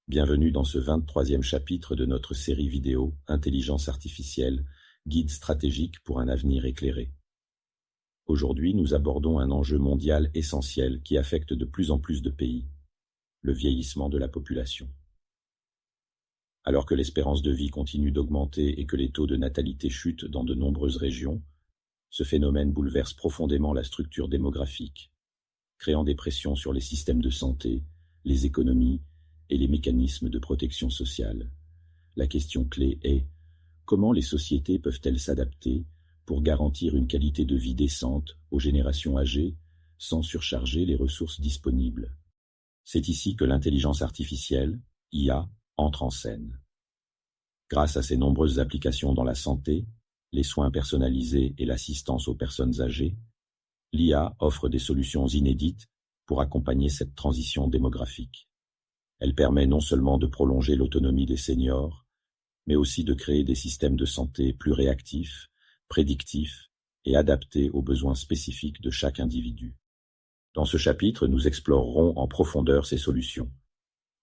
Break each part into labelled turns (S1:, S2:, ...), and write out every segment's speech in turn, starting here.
S1: Bienvenue dans ce 23e chapitre de notre série vidéo Intelligence artificielle, guide stratégique pour un avenir éclairé. Aujourd'hui, nous abordons un enjeu mondial essentiel qui affecte de plus en plus de pays, le vieillissement de la population. Alors que l'espérance de vie continue d'augmenter et que les taux de natalité chutent dans de nombreuses régions, ce phénomène bouleverse profondément la structure démographique, créant des pressions sur les systèmes de santé, les économies et les mécanismes de protection sociale. La question clé est: comment les sociétés peuvent-elles s'adapter pour garantir une qualité de vie décente aux générations âgées sans surcharger les ressources disponibles? C'est ici que l'intelligence artificielle, IA, entre en scène. Grâce à ses nombreuses applications dans la santé, les soins personnalisés et l'assistance aux personnes âgées, l'IA offre des solutions inédites pour accompagner cette transition démographique. Elle permet non seulement de prolonger l'autonomie des seniors, mais aussi de créer des systèmes de santé plus réactifs, prédictifs et adaptés aux besoins spécifiques de chaque individu. Dans ce chapitre, nous explorerons en profondeur ces solutions.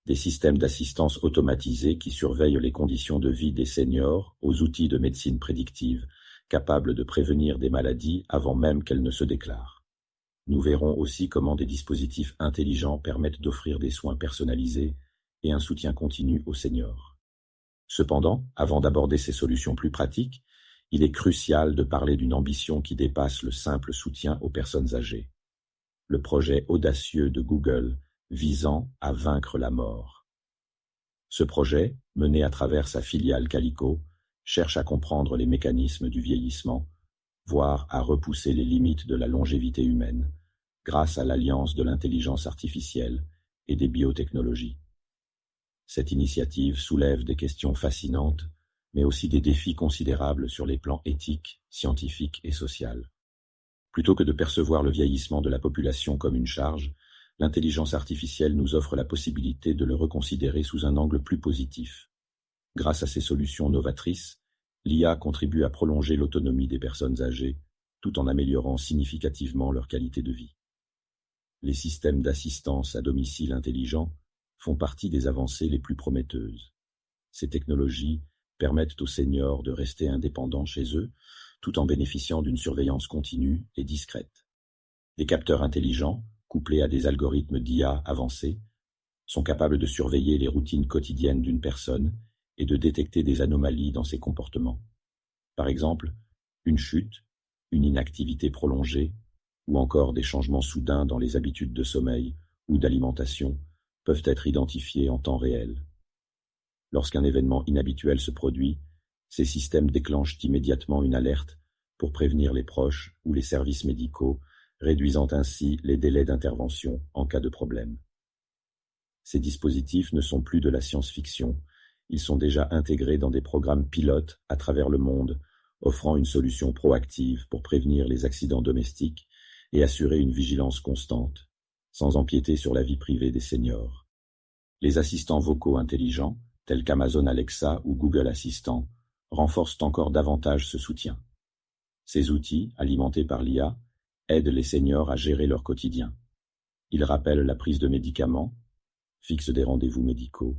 S1: Des systèmes d'assistance automatisés qui surveillent les conditions de vie des seniors aux outils de médecine prédictive, capables de prévenir des maladies avant même qu'elles ne se déclarent. Nous verrons aussi comment des dispositifs intelligents permettent d'offrir des soins personnalisés et un soutien continu aux seniors. Cependant, avant d'aborder ces solutions plus pratiques, il est crucial de parler d'une ambition qui dépasse le simple soutien aux personnes âgées. Le projet audacieux de Google visant à vaincre la mort. Ce projet, mené à travers sa filiale Calico, cherche à comprendre les mécanismes du vieillissement, voire à repousser les limites de la longévité humaine, grâce à l'alliance de l'intelligence artificielle et des biotechnologies. Cette initiative soulève des questions fascinantes, mais aussi des défis considérables sur les plans éthiques, scientifiques et social. Plutôt que de percevoir le vieillissement de la population comme une charge, l'intelligence artificielle nous offre la possibilité de le reconsidérer sous un angle plus positif. Grâce à ces solutions novatrices, l'IA contribue à prolonger l'autonomie des personnes âgées, tout en améliorant significativement leur qualité de vie. Les systèmes d'assistance à domicile intelligents font partie des avancées les plus prometteuses. Ces technologies permettent aux seniors de rester indépendants chez eux, tout en bénéficiant d'une surveillance continue et discrète. Des capteurs intelligents, couplés à des algorithmes d'IA avancés, sont capables de surveiller les routines quotidiennes d'une personne et de détecter des anomalies dans ses comportements. Par exemple, une chute, une inactivité prolongée, ou encore des changements soudains dans les habitudes de sommeil ou d'alimentation peuvent être identifiés en temps réel. Lorsqu'un événement inhabituel se produit, ces systèmes déclenchent immédiatement une alerte pour prévenir les proches ou les services médicaux, réduisant ainsi les délais d'intervention en cas de problème. Ces dispositifs ne sont plus de la science-fiction, ils sont déjà intégrés dans des programmes pilotes à travers le monde, offrant une solution proactive pour prévenir les accidents domestiques et assurer une vigilance constante, sans empiéter sur la vie privée des seniors. Les assistants vocaux intelligents, tels qu'Amazon Alexa ou Google Assistant, renforcent encore davantage ce soutien. Ces outils, alimentés par l'IA, aident les seniors à gérer leur quotidien. Ils rappellent la prise de médicaments, fixent des rendez-vous médicaux,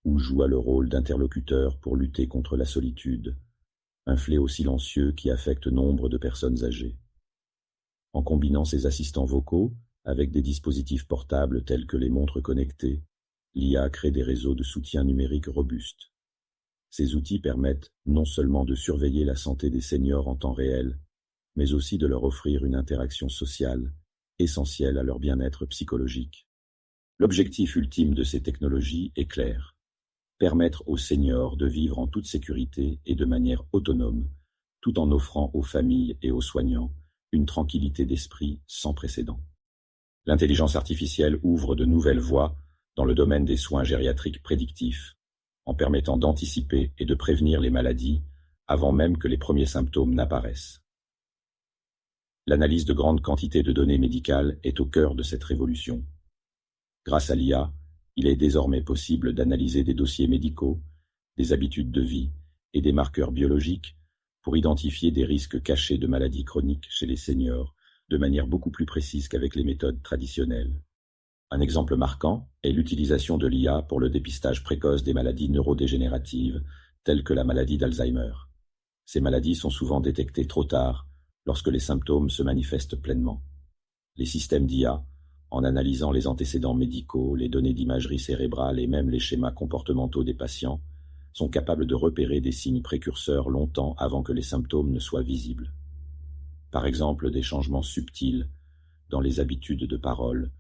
S1: ou jouent le rôle d'interlocuteur pour lutter contre la solitude, un fléau silencieux qui affecte nombre de personnes âgées. En combinant ces assistants vocaux avec des dispositifs portables tels que les montres connectées, l'IA crée des réseaux de soutien numérique robustes. Ces outils permettent non seulement de surveiller la santé des seniors en temps réel, mais aussi de leur offrir une interaction sociale, essentielle à leur bien-être psychologique. L'objectif ultime de ces technologies est clair: permettre aux seniors de vivre en toute sécurité et de manière autonome, tout en offrant aux familles et aux soignants une tranquillité d'esprit sans précédent. L'intelligence artificielle ouvre de nouvelles voies dans le domaine des soins gériatriques prédictifs, en permettant d'anticiper et de prévenir les maladies avant même que les premiers symptômes n'apparaissent. L'analyse de grandes quantités de données médicales est au cœur de cette révolution. Grâce à l'IA, il est désormais possible d'analyser des dossiers médicaux, des habitudes de vie et des marqueurs biologiques pour identifier des risques cachés de maladies chroniques chez les seniors de manière beaucoup plus précise qu'avec les méthodes traditionnelles. Un exemple marquant est l'utilisation de l'IA pour le dépistage précoce des maladies neurodégénératives, telles que la maladie d'Alzheimer. Ces maladies sont souvent détectées trop tard, lorsque les symptômes se manifestent pleinement. Les systèmes d'IA, en analysant les antécédents médicaux, les données d'imagerie cérébrale et même les schémas comportementaux des patients, sont capables de repérer des signes précurseurs longtemps avant que les symptômes ne soient visibles. Par exemple, des changements subtils dans les habitudes de parole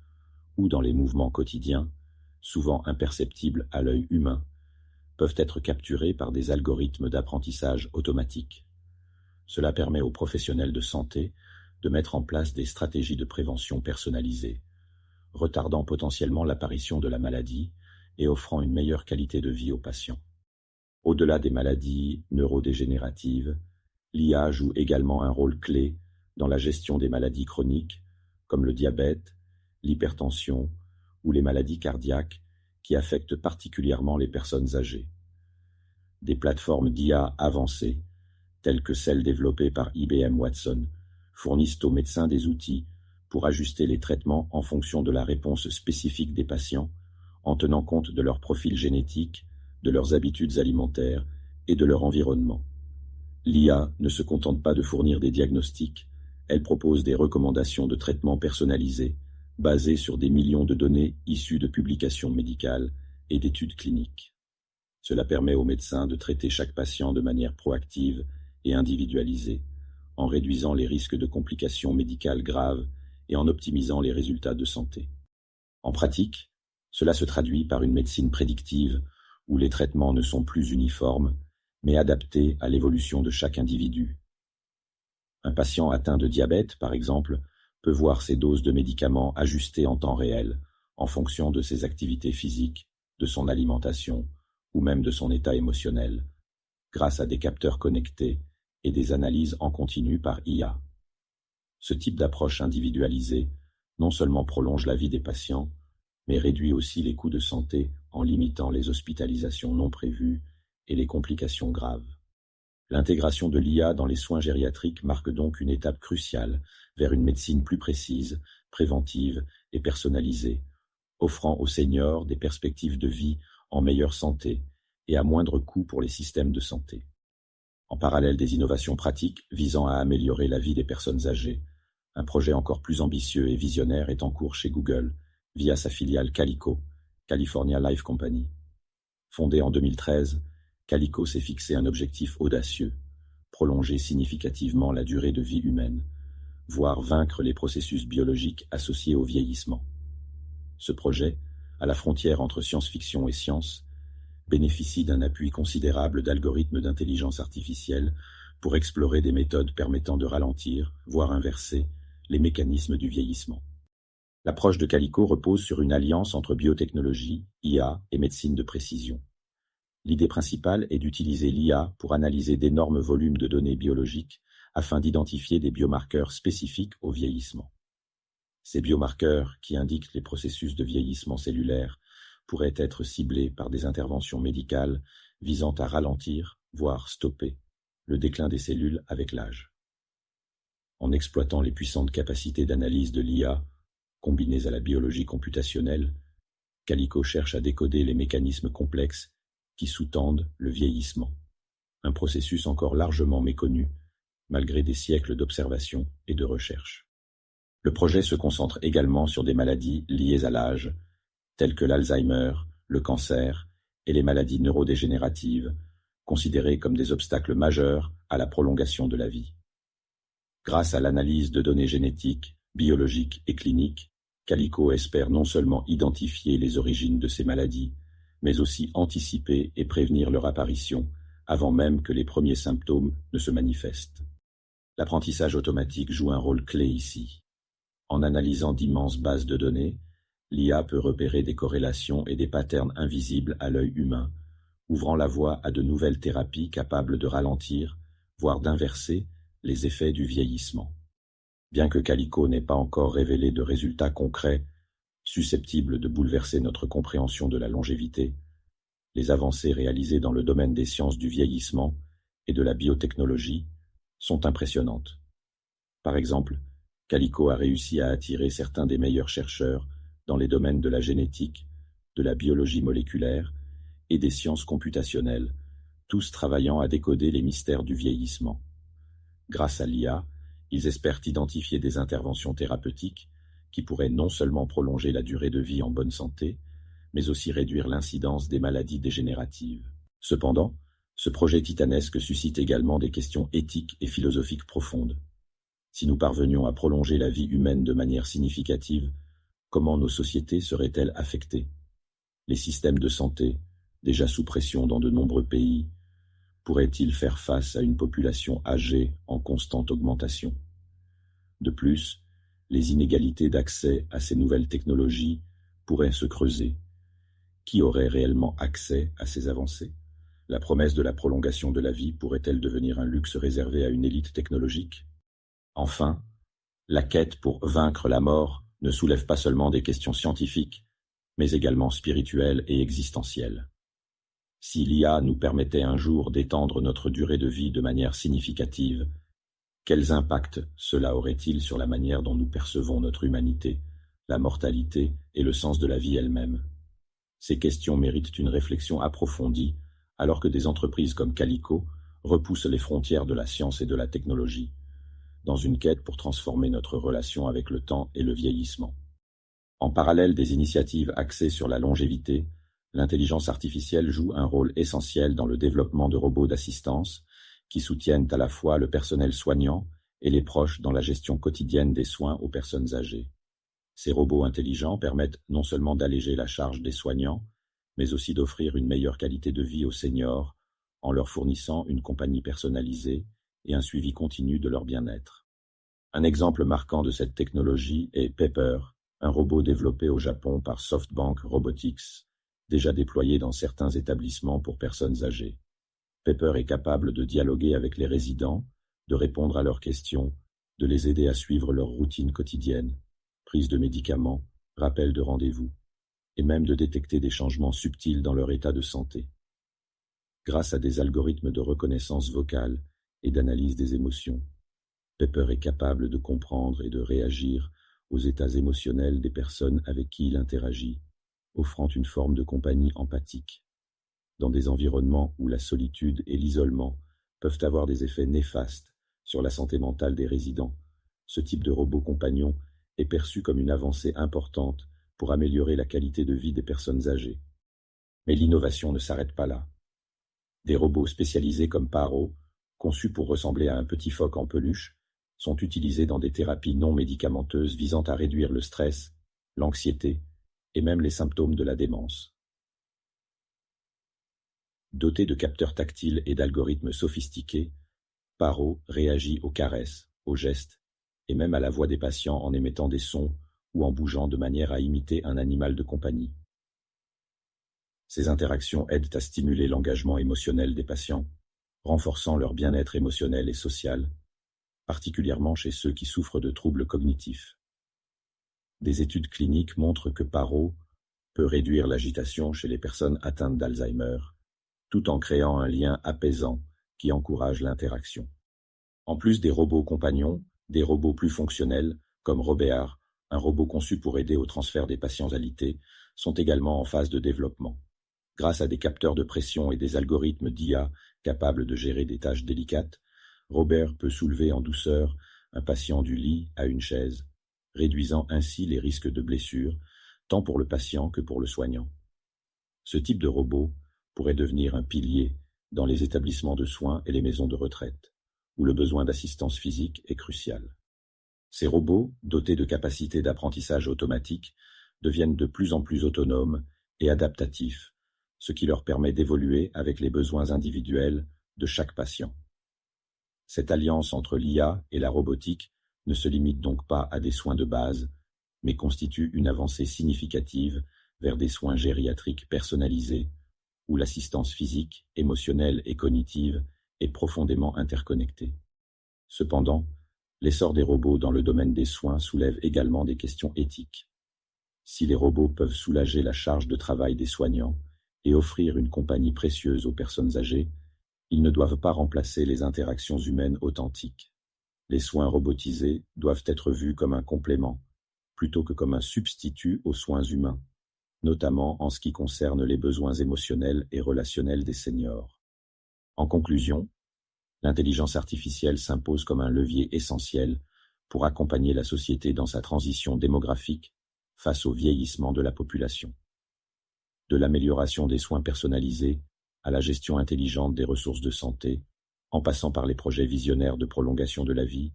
S1: ou dans les mouvements quotidiens, souvent imperceptibles à l'œil humain, peuvent être capturés par des algorithmes d'apprentissage automatique. Cela permet aux professionnels de santé de mettre en place des stratégies de prévention personnalisées, retardant potentiellement l'apparition de la maladie et offrant une meilleure qualité de vie aux patients. Au-delà des maladies neurodégénératives, l'IA joue également un rôle clé dans la gestion des maladies chroniques, comme le diabète, l'hypertension ou les maladies cardiaques qui affectent particulièrement les personnes âgées. Des plateformes d'IA avancées, telles que celles développées par IBM Watson, fournissent aux médecins des outils pour ajuster les traitements en fonction de la réponse spécifique des patients, en tenant compte de leur profil génétique, de leurs habitudes alimentaires et de leur environnement. L'IA ne se contente pas de fournir des diagnostics, elle propose des recommandations de traitements personnalisés, basées sur des millions de données issues de publications médicales et d'études cliniques. Cela permet aux médecins de traiter chaque patient de manière proactive et individualisée, en réduisant les risques de complications médicales graves et en optimisant les résultats de santé. En pratique, cela se traduit par une médecine prédictive où les traitements ne sont plus uniformes, mais adaptés à l'évolution de chaque individu. Un patient atteint de diabète, par exemple, peut voir ses doses de médicaments ajustées en temps réel, en fonction de ses activités physiques, de son alimentation ou même de son état émotionnel, grâce à des capteurs connectés et des analyses en continu par IA. Ce type d'approche individualisée non seulement prolonge la vie des patients, mais réduit aussi les coûts de santé en limitant les hospitalisations non prévues et les complications graves. L'intégration de l'IA dans les soins gériatriques marque donc une étape cruciale vers une médecine plus précise, préventive et personnalisée, offrant aux seniors des perspectives de vie en meilleure santé et à moindre coût pour les systèmes de santé. En parallèle des innovations pratiques visant à améliorer la vie des personnes âgées, un projet encore plus ambitieux et visionnaire est en cours chez Google via sa filiale Calico, California Life Company. Fondée en 2013, Calico s'est fixé un objectif audacieux, prolonger significativement la durée de vie humaine, voire vaincre les processus biologiques associés au vieillissement. Ce projet, à la frontière entre science-fiction et science, bénéficie d'un appui considérable d'algorithmes d'intelligence artificielle pour explorer des méthodes permettant de ralentir, voire inverser, les mécanismes du vieillissement. L'approche de Calico repose sur une alliance entre biotechnologie, IA et médecine de précision. L'idée principale est d'utiliser l'IA pour analyser d'énormes volumes de données biologiques afin d'identifier des biomarqueurs spécifiques au vieillissement. Ces biomarqueurs, qui indiquent les processus de vieillissement cellulaire, pourraient être ciblés par des interventions médicales visant à ralentir, voire stopper, le déclin des cellules avec l'âge. En exploitant les puissantes capacités d'analyse de l'IA, combinées à la biologie computationnelle, Calico cherche à décoder les mécanismes complexes qui sous-tendent le vieillissement, un processus encore largement méconnu, malgré des siècles d'observation et de recherche. Le projet se concentre également sur des maladies liées à l'âge, telles que l'Alzheimer, le cancer et les maladies neurodégénératives, considérées comme des obstacles majeurs à la prolongation de la vie. Grâce à l'analyse de données génétiques, biologiques et cliniques, Calico espère non seulement identifier les origines de ces maladies, mais aussi anticiper et prévenir leur apparition avant même que les premiers symptômes ne se manifestent. L'apprentissage automatique joue un rôle clé ici. En analysant d'immenses bases de données, l'IA peut repérer des corrélations et des patterns invisibles à l'œil humain, ouvrant la voie à de nouvelles thérapies capables de ralentir, voire d'inverser, les effets du vieillissement. Bien que Calico n'ait pas encore révélé de résultats concrets, susceptibles de bouleverser notre compréhension de la longévité, les avancées réalisées dans le domaine des sciences du vieillissement et de la biotechnologie sont impressionnantes. Par exemple, Calico a réussi à attirer certains des meilleurs chercheurs dans les domaines de la génétique, de la biologie moléculaire et des sciences computationnelles, tous travaillant à décoder les mystères du vieillissement. Grâce à l'IA, ils espèrent identifier des interventions thérapeutiques qui pourraient non seulement prolonger la durée de vie en bonne santé, mais aussi réduire l'incidence des maladies dégénératives. Cependant, ce projet titanesque suscite également des questions éthiques et philosophiques profondes. Si nous parvenions à prolonger la vie humaine de manière significative, comment nos sociétés seraient-elles affectées? Les systèmes de santé, déjà sous pression dans de nombreux pays, pourraient-ils faire face à une population âgée en constante augmentation? De plus, les inégalités d'accès à ces nouvelles technologies pourraient se creuser. Qui aurait réellement accès à ces avancées? La promesse de la prolongation de la vie pourrait-elle devenir un luxe réservé à une élite technologique? Enfin, la quête pour vaincre la mort ne soulève pas seulement des questions scientifiques, mais également spirituelles et existentielles. Si l'IA nous permettait un jour d'étendre notre durée de vie de manière significative, quels impacts cela aurait-il sur la manière dont nous percevons notre humanité, la mortalité et le sens de la vie elle-même? Ces questions méritent une réflexion approfondie, alors que des entreprises comme Calico repoussent les frontières de la science et de la technologie, dans une quête pour transformer notre relation avec le temps et le vieillissement. En parallèle des initiatives axées sur la longévité, l'intelligence artificielle joue un rôle essentiel dans le développement de robots d'assistance qui soutiennent à la fois le personnel soignant et les proches dans la gestion quotidienne des soins aux personnes âgées. Ces robots intelligents permettent non seulement d'alléger la charge des soignants, mais aussi d'offrir une meilleure qualité de vie aux seniors en leur fournissant une compagnie personnalisée et un suivi continu de leur bien-être. Un exemple marquant de cette technologie est Pepper, un robot développé au Japon par SoftBank Robotics, déjà déployé dans certains établissements pour personnes âgées. Pepper est capable de dialoguer avec les résidents, de répondre à leurs questions, de les aider à suivre leur routine quotidienne, prise de médicaments, rappel de rendez-vous, et même de détecter des changements subtils dans leur état de santé. Grâce à des algorithmes de reconnaissance vocale et d'analyse des émotions, Pepper est capable de comprendre et de réagir aux états émotionnels des personnes avec qui il interagit, offrant une forme de compagnie empathique. Dans des environnements où la solitude et l'isolement peuvent avoir des effets néfastes sur la santé mentale des résidents, ce type de robot compagnon est perçu comme une avancée importante pour améliorer la qualité de vie des personnes âgées. Mais l'innovation ne s'arrête pas là. Des robots spécialisés comme Paro, conçus pour ressembler à un petit phoque en peluche, sont utilisés dans des thérapies non médicamenteuses visant à réduire le stress, l'anxiété et même les symptômes de la démence. Doté de capteurs tactiles et d'algorithmes sophistiqués, Paro réagit aux caresses, aux gestes et même à la voix des patients en émettant des sons ou en bougeant de manière à imiter un animal de compagnie. Ces interactions aident à stimuler l'engagement émotionnel des patients, renforçant leur bien-être émotionnel et social, particulièrement chez ceux qui souffrent de troubles cognitifs. Des études cliniques montrent que Paro peut réduire l'agitation chez les personnes atteintes d'Alzheimer, tout en créant un lien apaisant qui encourage l'interaction. En plus des robots compagnons, des robots plus fonctionnels, comme Robéar, un robot conçu pour aider au transfert des patients alités, sont également en phase de développement. Grâce à des capteurs de pression et des algorithmes d'IA capables de gérer des tâches délicates, Robert peut soulever en douceur un patient du lit à une chaise, réduisant ainsi les risques de blessures, tant pour le patient que pour le soignant. Ce type de robot pourrait devenir un pilier dans les établissements de soins et les maisons de retraite, où le besoin d'assistance physique est crucial. Ces robots, dotés de capacités d'apprentissage automatique, deviennent de plus en plus autonomes et adaptatifs, ce qui leur permet d'évoluer avec les besoins individuels de chaque patient. Cette alliance entre l'IA et la robotique ne se limite donc pas à des soins de base, mais constitue une avancée significative vers des soins gériatriques personnalisés, où l'assistance physique, émotionnelle et cognitive est profondément interconnectée. Cependant, l'essor des robots dans le domaine des soins soulève également des questions éthiques. Si les robots peuvent soulager la charge de travail des soignants et offrir une compagnie précieuse aux personnes âgées, ils ne doivent pas remplacer les interactions humaines authentiques. Les soins robotisés doivent être vus comme un complément, plutôt que comme un substitut aux soins humains, notamment en ce qui concerne les besoins émotionnels et relationnels des seniors. En conclusion, l'intelligence artificielle s'impose comme un levier essentiel pour accompagner la société dans sa transition démographique face au vieillissement de la population. De l'amélioration des soins personnalisés à la gestion intelligente des ressources de santé, en passant par les projets visionnaires de prolongation de la vie,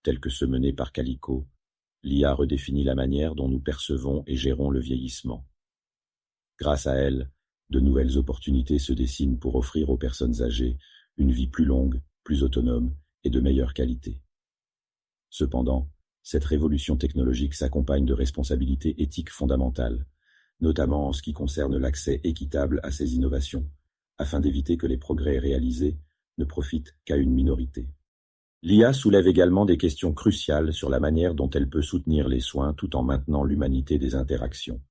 S1: tels que ceux menés par Calico, l'IA redéfinit la manière dont nous percevons et gérons le vieillissement. Grâce à elle, de nouvelles opportunités se dessinent pour offrir aux personnes âgées une vie plus longue, plus autonome et de meilleure qualité. Cependant, cette révolution technologique s'accompagne de responsabilités éthiques fondamentales, notamment en ce qui concerne l'accès équitable à ces innovations, afin d'éviter que les progrès réalisés ne profitent qu'à une minorité. L'IA soulève également des questions cruciales sur la manière dont elle peut soutenir les soins tout en maintenant l'humanité des interactions.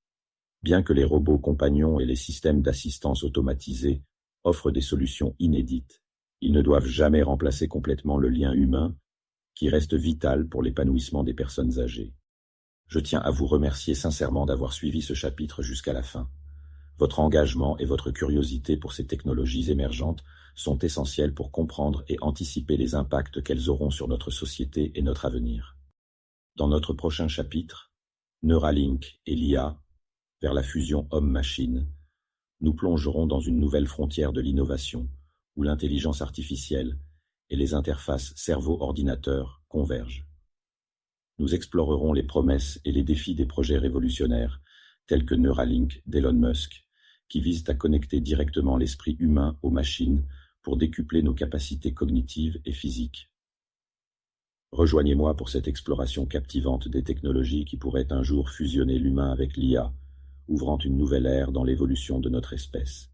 S1: Bien que les robots compagnons et les systèmes d'assistance automatisés offrent des solutions inédites, ils ne doivent jamais remplacer complètement le lien humain, qui reste vital pour l'épanouissement des personnes âgées. Je tiens à vous remercier sincèrement d'avoir suivi ce chapitre jusqu'à la fin. Votre engagement et votre curiosité pour ces technologies émergentes sont essentiels pour comprendre et anticiper les impacts qu'elles auront sur notre société et notre avenir. Dans notre prochain chapitre, Neuralink et l'IA, vers la fusion homme-machine, nous plongerons dans une nouvelle frontière de l'innovation, où l'intelligence artificielle et les interfaces cerveau-ordinateur convergent. Nous explorerons les promesses et les défis des projets révolutionnaires, tels que Neuralink d'Elon Musk, qui visent à connecter directement l'esprit humain aux machines pour décupler nos capacités cognitives et physiques. Rejoignez-moi pour cette exploration captivante des technologies qui pourraient un jour fusionner l'humain avec l'IA, ouvrant une nouvelle ère dans l'évolution de notre espèce.